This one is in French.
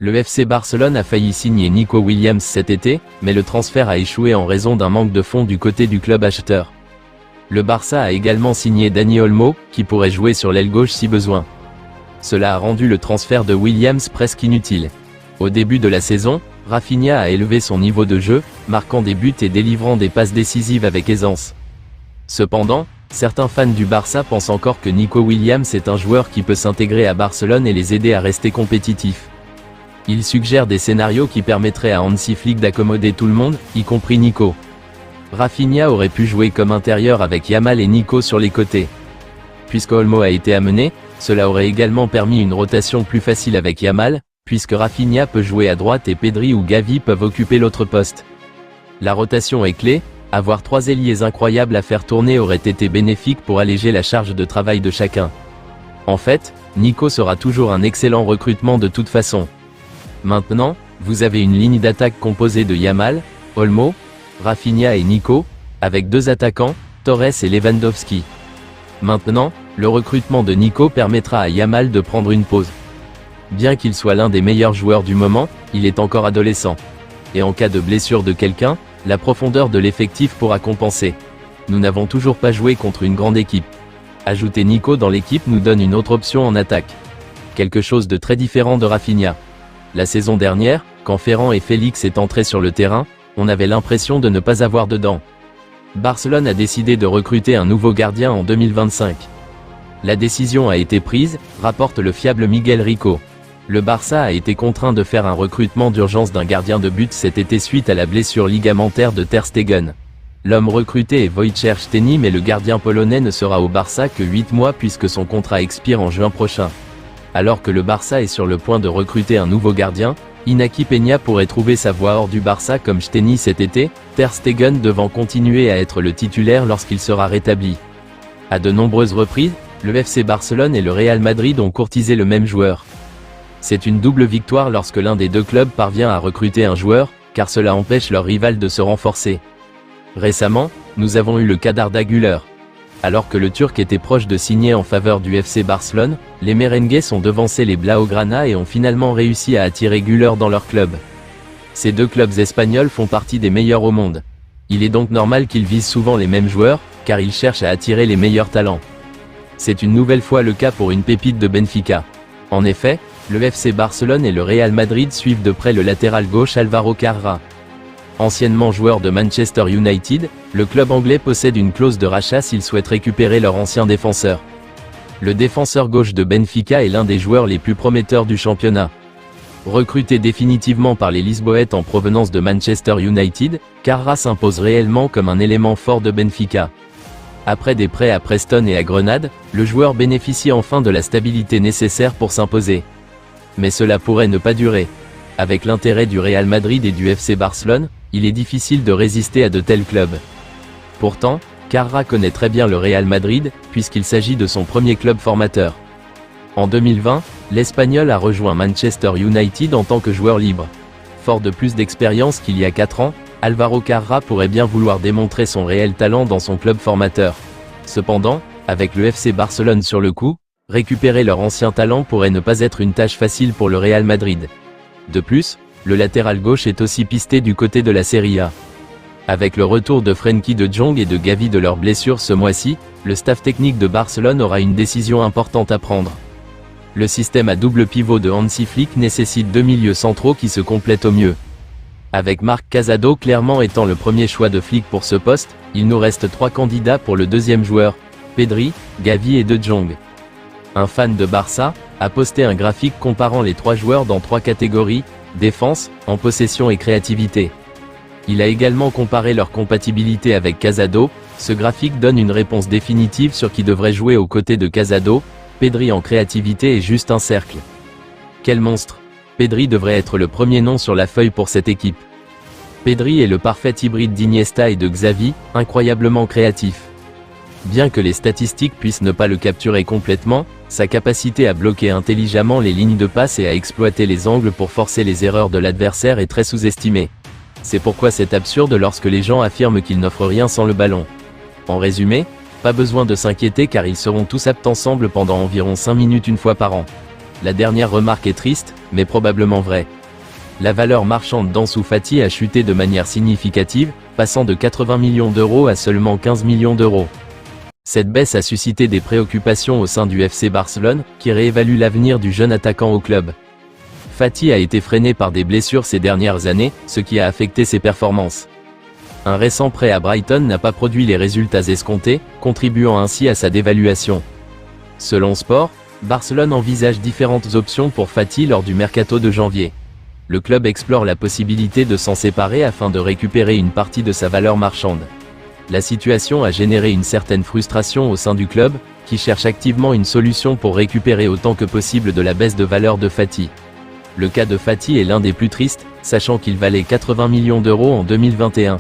Le FC Barcelone a failli signer Nico Williams cet été, mais le transfert a échoué en raison d'un manque de fonds du côté du club acheteur. Le Barça a également signé Dani Olmo, qui pourrait jouer sur l'aile gauche si besoin. Cela a rendu le transfert de Williams presque inutile. Au début de la saison, Rafinha a élevé son niveau de jeu, marquant des buts et délivrant des passes décisives avec aisance. Cependant, certains fans du Barça pensent encore que Nico Williams est un joueur qui peut s'intégrer à Barcelone et les aider à rester compétitifs. Ils suggèrent des scénarios qui permettraient à Hansi Flick d'accommoder tout le monde, y compris Nico. Rafinha aurait pu jouer comme intérieur avec Yamal et Nico sur les côtés. Puisque Olmo a été amené, cela aurait également permis une rotation plus facile avec Yamal, puisque Rafinha peut jouer à droite et Pedri ou Gavi peuvent occuper l'autre poste. La rotation est clé, avoir 3 ailiers incroyables à faire tourner aurait été bénéfique pour alléger la charge de travail de chacun. En fait, Nico sera toujours un excellent recrutement de toute façon. Maintenant, vous avez une ligne d'attaque composée de Yamal, Olmo, Rafinha et Nico, avec 2 attaquants, Torres et Lewandowski. Maintenant, le recrutement de Nico permettra à Yamal de prendre une pause. Bien qu'il soit l'un des meilleurs joueurs du moment, il est encore adolescent. Et en cas de blessure de quelqu'un, la profondeur de l'effectif pourra compenser. Nous n'avons toujours pas joué contre une grande équipe. Ajouter Nico dans l'équipe nous donne une autre option en attaque. Quelque chose de très différent de Rafinha. La saison dernière, quand Ferran et Félix est entrés sur le terrain, on avait l'impression de ne pas avoir de dents. Barcelone a décidé de recruter un nouveau gardien en 2025. La décision a été prise, rapporte le fiable Miguel Rico. Le Barça a été contraint de faire un recrutement d'urgence d'un gardien de but cet été suite à la blessure ligamentaire de Ter Stegen. L'homme recruté est Wojciech Szczęsny, mais le gardien polonais ne sera au Barça que 8 mois puisque son contrat expire en juin prochain. Alors que le Barça est sur le point de recruter un nouveau gardien, Inaki Peña pourrait trouver sa voie hors du Barça comme Szczęsny cet été, Ter Stegen devant continuer à être le titulaire lorsqu'il sera rétabli. À de nombreuses reprises, le FC Barcelone et le Real Madrid ont courtisé le même joueur. C'est une double victoire lorsque l'un des deux clubs parvient à recruter un joueur, car cela empêche leur rival de se renforcer. Récemment, nous avons eu le cas d'Arda Güler. Alors que le Turc était proche de signer en faveur du FC Barcelone, les Merengues ont devancé les Blaugrana et ont finalement réussi à attirer Güler dans leur club. Ces deux clubs espagnols font partie des meilleurs au monde. Il est donc normal qu'ils visent souvent les mêmes joueurs, car ils cherchent à attirer les meilleurs talents. C'est une nouvelle fois le cas pour une pépite de Benfica. En effet, le FC Barcelone et le Real Madrid suivent de près le latéral gauche Álvaro Carrera. Anciennement joueur de Manchester United, le club anglais possède une clause de rachat s'il souhaite récupérer leur ancien défenseur. Le défenseur gauche de Benfica est l'un des joueurs les plus prometteurs du championnat. Recruté définitivement par les Lisboètes en provenance de Manchester United, Carrera s'impose réellement comme un élément fort de Benfica. Après des prêts à Preston et à Grenade, le joueur bénéficie enfin de la stabilité nécessaire pour s'imposer. Mais cela pourrait ne pas durer. Avec l'intérêt du Real Madrid et du FC Barcelone, il est difficile de résister à de tels clubs. Pourtant, Carrera connaît très bien le Real Madrid, puisqu'il s'agit de son premier club formateur. En 2020, l'Espagnol a rejoint Manchester United en tant que joueur libre. Fort de plus d'expérience qu'il y a 4 ans, Álvaro Carrera pourrait bien vouloir démontrer son réel talent dans son club formateur. Cependant, avec le FC Barcelone sur le coup, récupérer leur ancien talent pourrait ne pas être une tâche facile pour le Real Madrid. De plus, le latéral gauche est aussi pisté du côté de la Serie A. Avec le retour de Frenkie de Jong et de Gavi de leurs blessures ce mois-ci, le staff technique de Barcelone aura une décision importante à prendre. Le système à double pivot de Hansi Flick nécessite 2 milieux centraux qui se complètent au mieux. Avec Marc Casado clairement étant le premier choix de Flick pour ce poste, il nous reste 3 candidats pour le deuxième joueur, Pedri, Gavi et De Jong. Un fan de Barça a posté un graphique comparant les 3 joueurs dans 3 catégories, défense, en possession et créativité. Il a également comparé leur compatibilité avec Casado. Ce graphique donne une réponse définitive sur qui devrait jouer aux côtés de Casado. Pedri en créativité est juste un cercle. Quel monstre! Pedri devrait être le premier nom sur la feuille pour cette équipe. Pedri est le parfait hybride d'Iniesta et de Xavi, incroyablement créatif. Bien que les statistiques puissent ne pas le capturer complètement, sa capacité à bloquer intelligemment les lignes de passe et à exploiter les angles pour forcer les erreurs de l'adversaire est très sous-estimée. C'est pourquoi c'est absurde lorsque les gens affirment qu'il n'offre rien sans le ballon. En résumé, pas besoin de s'inquiéter car ils seront tous aptes ensemble pendant environ 5 minutes une fois par an. La dernière remarque est triste, mais probablement vraie. La valeur marchande d'Ansu Fati a chuté de manière significative, passant de 80 millions d'euros à seulement 15 millions d'euros. Cette baisse a suscité des préoccupations au sein du FC Barcelone, qui réévalue l'avenir du jeune attaquant au club. Fati a été freiné par des blessures ces dernières années, ce qui a affecté ses performances. Un récent prêt à Brighton n'a pas produit les résultats escomptés, contribuant ainsi à sa dévaluation. Selon Sport, Barcelone envisage différentes options pour Fati lors du mercato de janvier. Le club explore la possibilité de s'en séparer afin de récupérer une partie de sa valeur marchande. La situation a généré une certaine frustration au sein du club, qui cherche activement une solution pour récupérer autant que possible de la baisse de valeur de Fati. Le cas de Fati est l'un des plus tristes, sachant qu'il valait 80 millions d'euros en 2021.